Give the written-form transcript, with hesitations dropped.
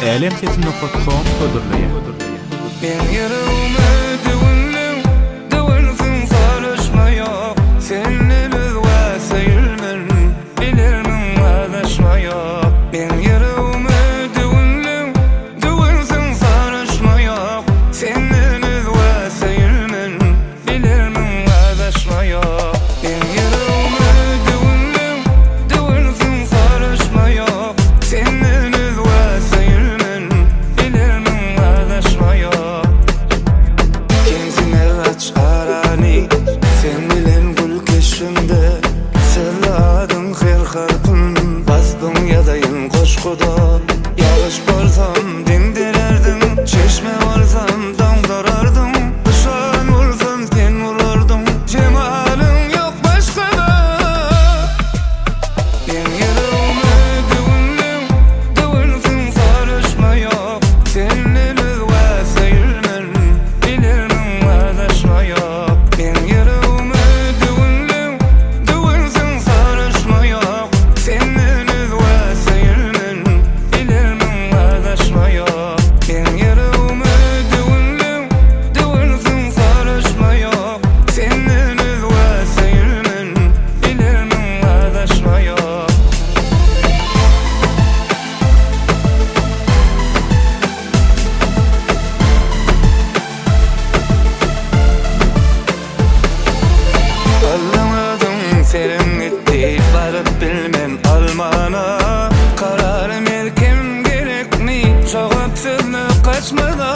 alemketim.com ödürleýär. Ben ýüregime döwüldüm sarışma ýok. Seni özwäse ýülmen, bilirmin adaşma ýok. Ben ýüregime döwüldüm sarışma ýok. Seni özwäse ýülmen, bilirmin adaşma ýok. Ben ýüregime döwüldüm sarışma ýok. Seni özwäse ýülmen, bilirmin adaşma ýok. Sen bilen gül keşfimde Selladın her harpın Basdın yadayın koşkuda Yağış bolsam dindirerdin Çeşme olsam damdarardın Dışan olsam sen olardın Cemalin yok başkada. Ben yüreğime döwüldüm sarışma yok. Senin özwäse ýülmen, bilirmin adaşma yok. Ben yüreğime döwüldüm sarışma yok. Senin özwäse ýülmen, bilirmin adaşma yok. Ben yüreğime döwüldüm sarışma yok. Senin özwäse ýülmen, bilirmin adaşma yok. Allamadım serin gitti barıp bilmem almana. Kararım erken gerekmi, çoğap sözünü kaçmadan.